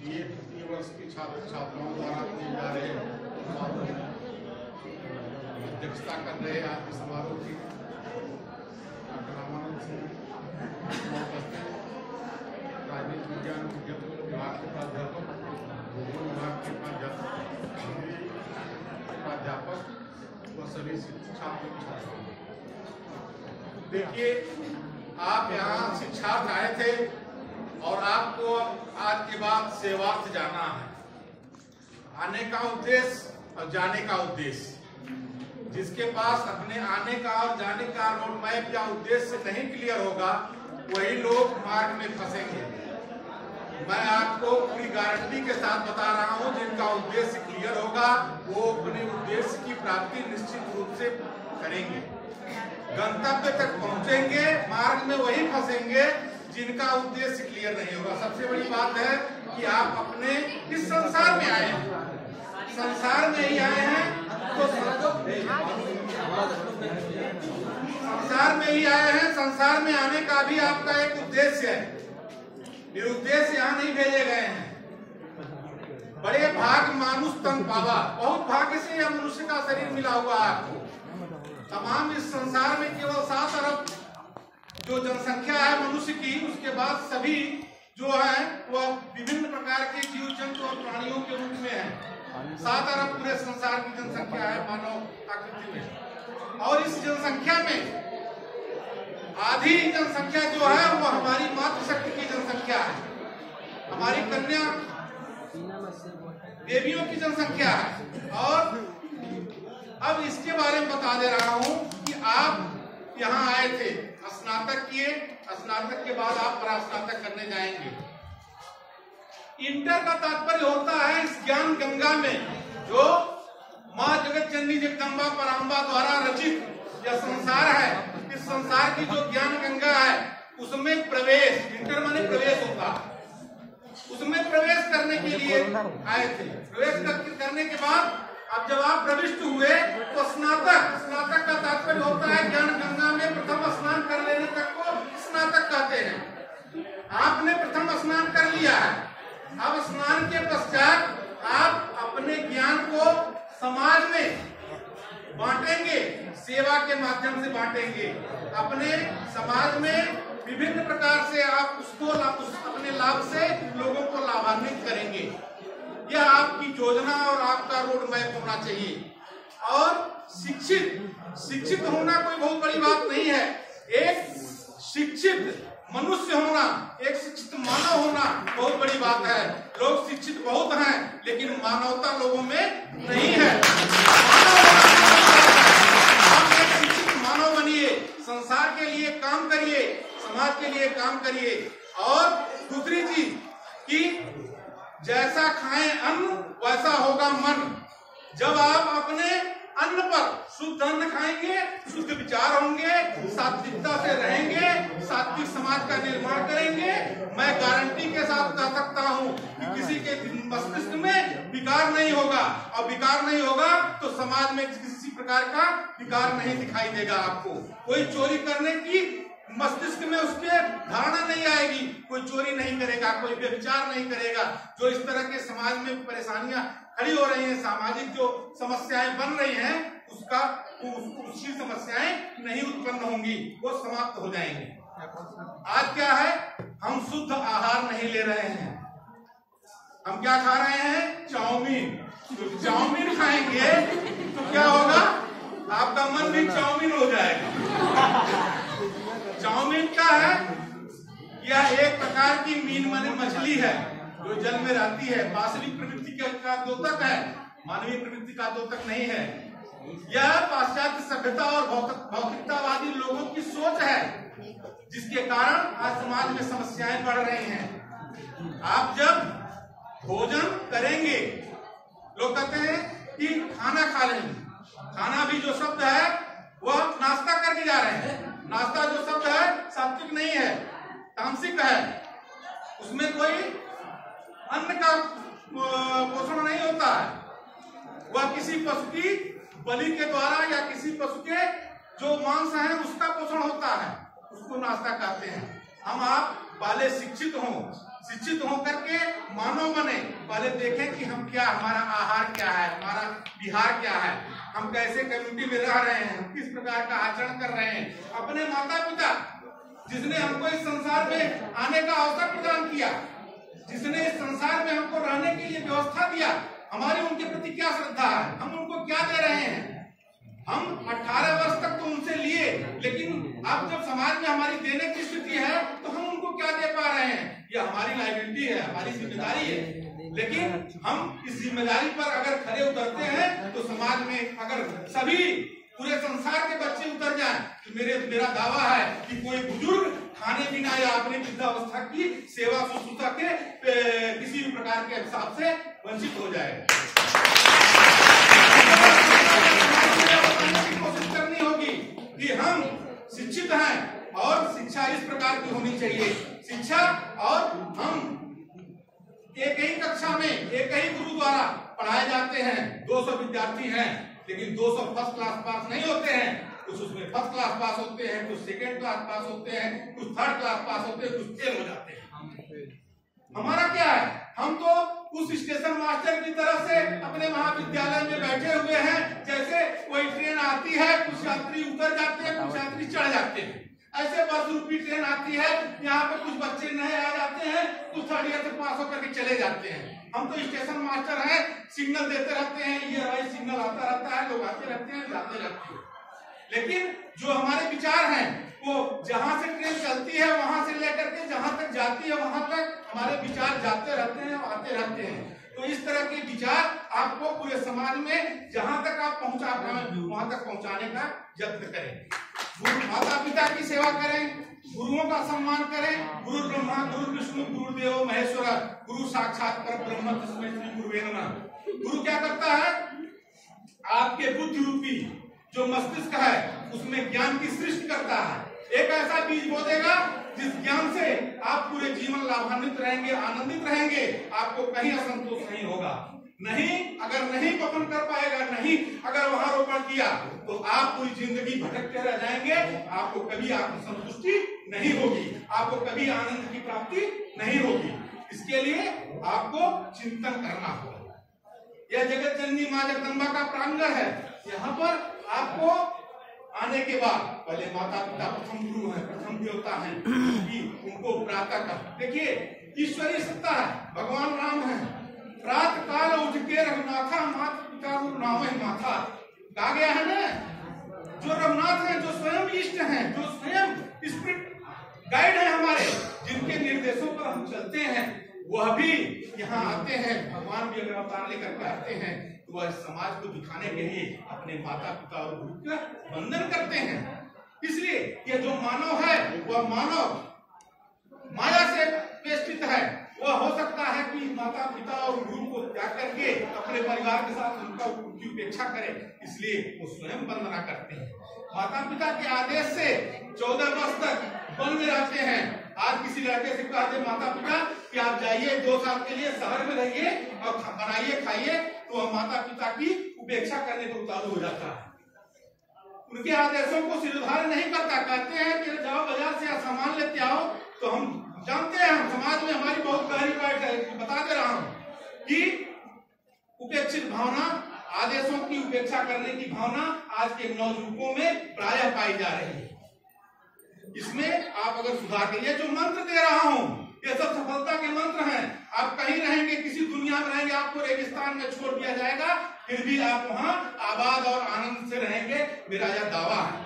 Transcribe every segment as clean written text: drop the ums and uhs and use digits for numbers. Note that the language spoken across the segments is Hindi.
ये तृतीय वर्ष की छात्र छात्राओं द्वारा किए जा रहे समारोह में अध्यक्षता कर रहे आज के समारोह की डॉक्टर रामानंद सिंह राजनीति विज्ञान विभाग के प्राध्यापक, भूगोल विभाग के प्राध्यापक व सभी छात्र छात्राओं। देखिए, आप यहाँ शिक्षार्थ आए थे और आपको आज के बाद सेवार्थ जाना है। आने का उद्देश्य और जाने का उद्देश्य, जिसके पास अपने आने का और जाने का रोड मैप या उद्देश्य नहीं क्लियर होगा, वही लोग मार्ग में फंसेंगे। मैं आपको पूरी गारंटी के साथ बता रहा हूं, जिनका उद्देश्य क्लियर होगा वो अपने उद्देश्य की प्राप्ति निश्चित रूप से करेंगे, गंतव्य तक पहुंचेंगे। मार्ग में वही फंसेंगे जिनका उद्देश्य क्लियर नहीं होगा। सबसे बड़ी बात है कि आप अपने इस संसार में आए हैं, संसार में ही आए हैं तो संसार में ही आए हैं। संसार में आने का भी आपका एक उद्देश्य है, निरुद्देश्य यहाँ नहीं भेजे गए हैं। बड़े भाग मानुष तन पावा, बहुत भाग्य से यह मनुष्य का शरीर मिला हुआ है आपको। तमाम इस संसार में केवल 7 अरब जो जनसंख्या है मनुष्य की, उसके बाद सभी जो है वह विभिन्न प्रकार के जीव जंतु और प्राणियों के रूप में है। 7 अरब पूरे संसार की जनसंख्या है मानव आकृति में, और इस जनसंख्या में आधी जनसंख्या जो है वो हमारी मातृशक्ति की जनसंख्या है, हमारी कन्या देवियों की जनसंख्या है। और अब इसके बारे में बता दे रहा हूं कि आप यहाँ आए थे, स्नातक किए, स्नातक के बाद आप परास्नातक करने जाएंगे। इंटर का तात्पर्य होता है इस ज्ञान गंगा में जो माँ जगत जननी जगदम्बा पराम्बा द्वारा रचित यह संसार है। इस संसार की जो ज्ञान गंगा है उसमें प्रवेश, इंटर माने प्रवेश होता है, उसमें प्रवेश करने के लिए आए थे। प्रवेश करने के बाद अब जब आप प्रविष्ट हुए तो स्नातक का तात्पर्य होता है ज्ञान गंगा में प्रथम स्नान कर लेने तक को स्नातक कहते हैं। आपने प्रथम स्नान कर लिया है, अब स्नान के पश्चात आप अपने ज्ञान को समाज में बांटेंगे, सेवा के माध्यम से बांटेंगे। अपने समाज में विभिन्न प्रकार से आप उसको अपने लाभ से लोगों को लाभान्वित करेंगे। यह आपकी योजना और आपका रोड मैप होना चाहिए। और शिक्षित होना कोई बहुत बड़ी बात नहीं है। एक शिक्षित मनुष्य होना, एक शिक्षित मानव होना बहुत बड़ी बात है। लोग शिक्षित बहुत हैं लेकिन मानवता लोगों में नहीं है। आप एक शिक्षित मानव बनिए, संसार के लिए काम करिए, समाज के लिए काम करिए। और दूसरी चीज कि जैसा खाएं अन्न वैसा होगा मन। जब आप अपने अन्न पर शुद्ध अन्न खाएंगे, शुद्ध विचार होंगे, सात्विकता से रहेंगे, सात्विक समाज का निर्माण करेंगे, मैं गारंटी के साथ कह सकता हूं कि किसी के मस्तिष्क में विकार नहीं होगा। और विकार नहीं होगा तो समाज में किसी प्रकार का विकार नहीं दिखाई देगा आपको। कोई चोरी करने की मस्तिष्क में उसके धारणा नहीं आएगी, कोई चोरी नहीं करेगा, कोई व्यभिचार नहीं करेगा। जो इस तरह के समाज में परेशानियां खड़ी हो रही हैं, सामाजिक जो समस्याएं बन रही हैं, उसकी समस्याएं नहीं उत्पन्न होंगी, वो समाप्त हो जाएंगी। आज क्या है, हम शुद्ध आहार नहीं ले रहे हैं। हम क्या खा रहे हैं? चाउमीन। तो चाउमीन खाएंगे तो क्या होगा? आपका मन भी चाउमीन हो जाएगा। चाउमीन क्या है? यह एक प्रकार की मीन माने मछली है जो जल में रहती है। वास्तविक प्रवृत्ति का द्योतक है, मानवीय प्रवृत्ति का द्योतक नहीं है। यह पाश्चात्य सभ्यता और भौतिकतावादी लोगों की सोच है, जिसके कारण आज समाज में समस्याएं बढ़ रही हैं। आप जब भोजन करेंगे, लोग कहते हैं कि खाना खा लेंगे। खाना भी जो शब्द है वह नाश्ता करके जा रहे हैं। नाश्ता जो शब्द है सात्विक नहीं है, तामसिक है। उसमें कोई अन्न का पोषण नहीं होता है। वह किसी पशु की बलि के द्वारा या किसी पशु के जो मांस है उसका पोषण होता है, उसको नाश्ता कहते हैं। हम आप वाले शिक्षित हों, शिक्षित होकर के मानव बने, पहले देखें कि हम क्या, हमारा आहार क्या है, हमारा विहार क्या है, हम कैसे कम्युनिटी में रह रहे हैं, हम किस प्रकार का आचरण कर रहे हैं। अपने माता पिता जिसने हमको इस संसार में आने का अवसर प्रदान किया, जिसने इस संसार में हमको रहने के लिए व्यवस्था दिया, हमारी उनके प्रति क्या श्रद्धा है, हम उनको क्या दे रहे हैं। हम 18 वर्ष तक तो उनसे लिए, लेकिन अब जब समाज में हमारी देने की स्थिति है तो हम उनको क्या दे पा रहे हैं। यह हमारी लायबिलिटी है, हमारी जिम्मेदारी है। लेकिन हम इस जिम्मेदारी पर अगर खरे उतरते हैं तो समाज में अगर सभी पूरे संसार के बच्चे उतर जाएं तो मेरा दावा है कि कोई बुजुर्ग खाने पीना या अपनी वृद्धावस्था की सेवा शुश्रूषा के किसी भी प्रकार के हिसाब से वंचित हो जाएगा। कोशिश करनी होगी कि हम शिक्षित हैं और शिक्षा इस प्रकार की होनी चाहिए। शिक्षा और हम एक ही कक्षा में एक ही गुरु द्वारा पढ़ाए जाते हैं। 200 विद्यार्थी हैं, लेकिन 200 फर्स्ट क्लास पास नहीं होते हैं। कुछ उसमें फर्स्ट क्लास पास होते हैं, कुछ सेकेंड क्लास पास होते हैं, कुछ थर्ड क्लास पास होते हैं, कुछ फेल हो जाते हैं। हमारा क्या है, हम तो उस स्टेशन मास्टर की तरह से अपने महाविद्यालय में बैठे हुए हैं। जैसे कोई ट्रेन आती है, कुछ यात्री उतर जाते हैं, कुछ यात्री चढ़ जाते हैं। ऐसे बस रूपी ट्रेन आती है, यहाँ पे कुछ बच्चे नए आ जाते हैं, कुछ थर्ड ईयर से पास होकर के चले जाते हैं। हम तो स्टेशन मास्टर हैं, सिग्नल देते रहते हैं, ये भाई सिग्नल आता रहता है, लोग आते रहते हैं, जाते रहते हैं। लेकिन जो हमारे विचार हैं वो जहां से ट्रेन चलती है वहां से लेकर के जहां तक जाती है वहां तक हमारे विचार जाते रहते हैं, आते रहते हैं। तो इस तरह के विचार आपको पूरे समाज में जहां तक आप पहुंचा पाए वहां तक पहुंचाने का यत्न करें। माता पिता की सेवा करें, गुरुओं का सम्मान करें। गुरु ब्रह्मा गुरु विष्णु गुरुदेव महेश्वर, गुरु साक्षात परब्रह्म तस्मै श्री गुरुवे नमः। गुरु क्या करता है, आपके बुद्धि रूपी जो मस्तिष्क है उसमें ज्ञान की सृष्टि करता है। एक ऐसा बीज बो देगा जिस ज्ञान से आप पूरे जीवन लाभान्वित रहेंगे, आनंदित रहेंगे, आपको कहीं असंतोष नहीं होगा। नहीं अगर नहीं वपन कर पाएगा, नहीं अगर वहां रोपण किया तो आप पूरी जिंदगी भटकते रह जाएंगे। आपको कभी आत्मसंतुष्टि नहीं होगी, आपको कभी आनंद की प्राप्ति नहीं होगी। इसके लिए आपको चिंतन करना होगा। यह जगत जननी माँ जगदम्बा का प्रांगण है। यहाँ पर आपको आने के बाद पहले माता पिता प्रथम गुरु हैं, प्रथम देवता हैं, कि उनको प्रातः कर देखिए ईश्वरीय सत्ता है। भगवान राम है, प्रातः काल उठ के रघुनाथा माता पिता नाम माथा कहा गया है ना। जो रघुनाथ है, जो स्वयं इष्ट हैं, जो स्वयं स्पिरिट गाइड है हमारे, जिनके निर्देशों पर हम चलते हैं, वह भी यहाँ आते हैं। भगवान भी अगर अवतार लेकर के आते हैं तो वह समाज को दिखाने के लिए अपने माता पिता और गुरु का वंदन करते हैं। इसलिए यह जो मानव है वह मानव माया से वेष्टित है। वह हो सकता है कि माता पिता और गुरु को त्याग करके अपने परिवार के साथ उनकी उपेक्षा करे, इसलिए वो स्वयं वंदना करते हैं। माता पिता के आदेश से 14 वर्ष तक वन में रहते हैं। आज किसी लड़के से कहते माता पिता कि आप जाइए 2 साल के लिए शहर में रहिए और बनाइए खाइए, तो वह माता पिता की उपेक्षा करने को उतारू हो जाता है। उनके आदेशों को सिरधार नहीं करता। कहते हैं कि जाओ बाजार से सामान लेते आओ। तो हम जानते हैं, हम समाज में हमारी बहुत गहरी बात है, बता दे रहा हूँ कि उपेक्षित भावना, आदेशों की उपेक्षा करने की भावना आज के नवयुवकों में प्रायः पाई जा रही है। इसमें आप अगर सुधार करिए, जो मंत्र दे रहा हूँ ये सब सफलता के मंत्र हैं। आप कहीं रहेंगे, किसी दुनिया में रहेंगे, आपको रेगिस्तान में छोड़ दिया जाएगा, फिर भी आप वहां आबाद और आनंद से रहेंगे, मेरा यह दावा है।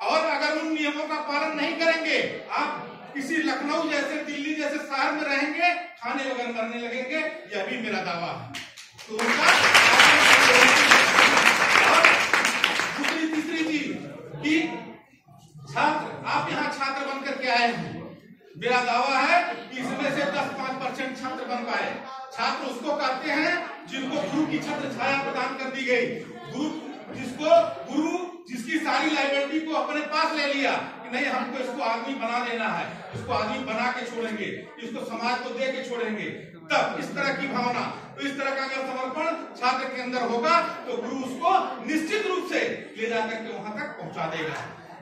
और अगर उन नियमों का पालन नहीं करेंगे, आप किसी लखनऊ जैसे, दिल्ली जैसे शहर में रहेंगे, खाने बगैर मरने लगेंगे, यह भी मेरा दावा है। तो दूसरी तीसरी चीज कि छात्र, आप यहाँ छात्र बनकर के आए हैं, मेरा दावा है कि इसमें से 10-5% छात्र बन पाए। छात्र उसको कहते हैं जिनको गुरु की छत्र छाया प्रदान कर दी गई। गुरु जिसकी सारी लाइबिलिटी को अपने पास ले लिया कि नहीं, हमको इसको आदमी बना देना है, इसको आदमी बना के छोड़ेंगे, इसको समाज को दे के छोड़ेंगे। तब इस तरह की भावना, तो इस तरह का अगर समर्पण छात्र के अंदर होगा तो गुरु उसको निश्चित रूप से ले जाकर के वहां तक पहुंचा देगा।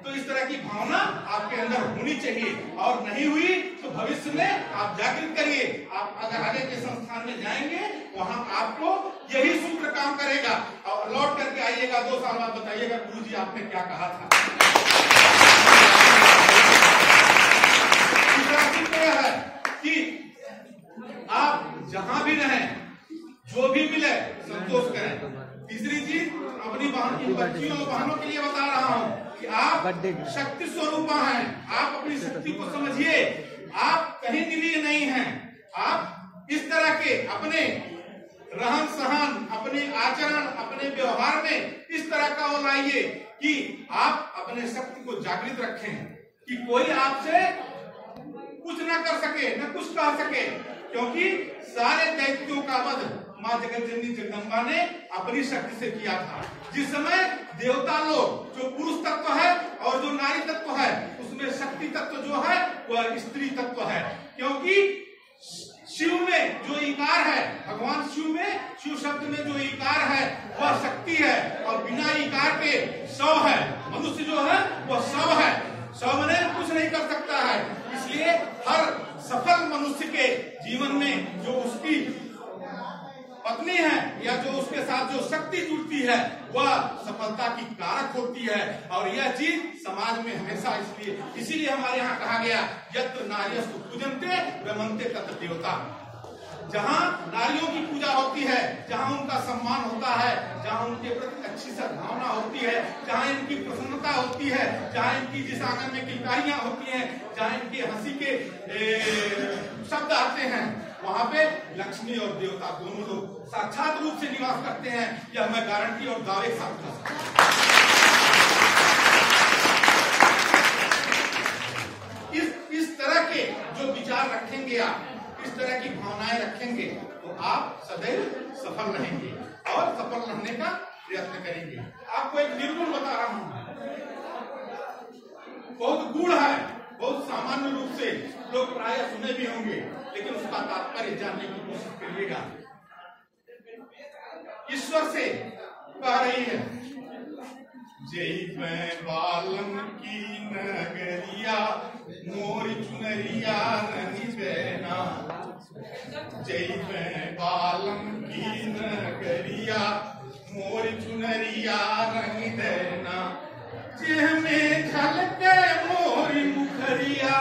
तो इस तरह की भावना आपके अंदर होनी चाहिए, और नहीं हुई तो भविष्य में आप जागृत करिए। आप अगर आगे के संस्थान में जाएंगे वहां आपको यही सूत्र काम करेगा, और लौट करके आइएगा 2 साल बाद बताइएगा गुरुजी आपने क्या कहा था। दूसरा सूत्र यह है कि आप जहां भी रहें, जो भी मिले संतोष करें। तीसरी चीज अपनी बच्चियों बहनों के लिए बता रहा हूं कि आप शक्ति स्वरूपा हैं, आप अपनी शक्ति को समझिए। आप कहीं निरीह नहीं हैं। आप इस तरह के अपने रहन सहन, अपने आचरण, अपने व्यवहार में इस तरह का वो लाइए कि आप अपने शक्ति को जागृत रखें, कि कोई आपसे कुछ न कर सके, न कुछ कह सके, क्योंकि सारे दैत्यों का वध माँ जगत जननी जगदम्बा ने अपनी शक्ति से किया था। जिस समय देवता लोग, जो पुरुष तत्व है और जो नारी तत्व है, उसमें शक्ति तत्व जो है वह स्त्री तत्व है, क्योंकि शिव में जो ईकार है, भगवान शिव में, शिव शब्द में जो ईकार है वह शक्ति है, और बिना ईकार के शव है। मनुष्य जो है वह शव है, शव ने कुछ नहीं कर सकता है। इसलिए हर सफल मनुष्य के जीवन में जो उसकी पत्नी है या जो उसके साथ जो शक्ति जुड़ती है वह सफलता की कारक होती है, और यह चीज समाज में हमेशा इसीलिए हमारे यहाँ कहा गया यत्र नार्यस्तु पूजन्ते रमन्ते तत्र देवता। जहाँ नारियों की पूजा होती है, जहाँ उनका सम्मान होता है, जहाँ उनके प्रति अच्छी सद्भावना होती है, जहाँ इनकी प्रसन्नता होती है, जहाँ इनकी जिस आंगन में किलकारियां होती हैं, जहाँ इनकी हंसी के शब्द आते हैं, वहाँ पे लक्ष्मी और देवता दोनों लोग साक्षात रूप से निवास करते हैं। यह मैं गारंटी और दावे के साथ कर सकता हूँ। इस तरह के जो विचार रखेंगे आप, इस तरह की भावनाएं रखेंगे, तो आप सदैव सफल रहेंगे और सफल रहने का प्रयत्न करेंगे। आपको एक निर्गुण बता रहा हूं, बहुत गूढ़ है, बहुत सामान्य रूप से लोग प्राय सुने भी होंगे, लेकिन उसका तात्पर्य जानने की कोशिश करिएगा। ईश्वर से कह रही है, जय मैं बालम की नगरिया मोर चुनरिया रंग देना, जय मैं बालम की नगरिया मोर चुनरिया रंग देना, जेह में झलके मोरी मुखरिया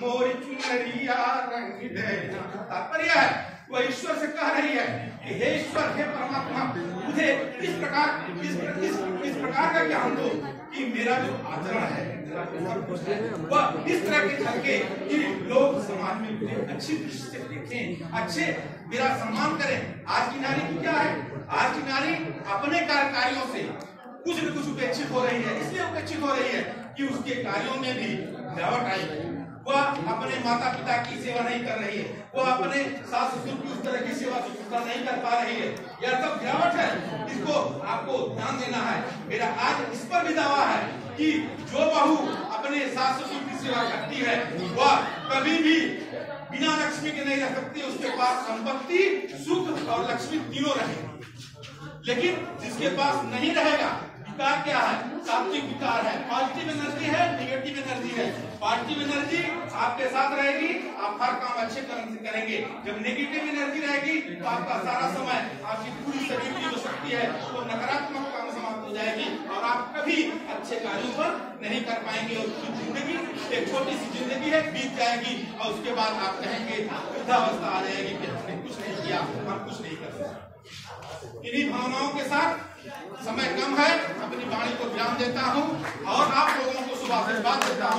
मोर चुनरिया रंग देना। तात्पर्य है वह ईश्वर से कह रही है कि हे ईश्वर, हे परमात्मा, मुझे इस प्रकार का ज्ञान दो कि मेरा जो आचरण है वह इस तरह के झलके कि लोग समाज में मुझे अच्छी दृष्टि से देखें, अच्छे मेरा सम्मान करें। आज की नारी की क्या है? आज की नारी अपने कार्यों से कुछ न कुछ उपेक्षित हो रही है। इसलिए उपेक्षित हो रही है कि उसके कार्यों में भी गिरावट आई है। वह अपने माता पिता की सेवा नहीं कर रही है, वह अपने सास ससुर की उस तरह की सेवा नहीं कर पा रही है। यह सब गिरावट है, इसको आपको ध्यान देना है। मेरा आज इस पर भी दावा है कि जो बहू अपने सास ससुर की सेवा करती है वह कभी भी बिना लक्ष्मी के नहीं रह सकती। उसके पास संपत्ति, सुख और लक्ष्मी तीनों रहेंगे। लेकिन जिसके पास नहीं रहेगा, विकार क्या है? सात्विक विकार है। पॉजिटिव एनर्जी है, निगेटिव एनर्जी है। पॉजिटिव एनर्जी आपके साथ रहेगी, आप हर काम अच्छे कर्म से करेंगे। जब नेगेटिव एनर्जी रहेगी तो आपका सारा समय, आपकी पूरी शरीर की जो शक्ति है वो नकारात्मक काम समाप्त हो जाएगी और आप कभी अच्छे कार्यों पर नहीं कर पाएंगे। और जिंदगी एक छोटी सी जिंदगी है, बीत जाएगी और उसके बाद आप कहेंगे, वृद्धावस्था आ जाएगी कि हमने कुछ नहीं किया, हम कुछ नहीं कर सकते। इन्हीं भावनाओं के साथ समय कम है, अपनी वाणी को विराम देता हूँ और आप लोगों को शुभ आशीर्वाद देता हूँ।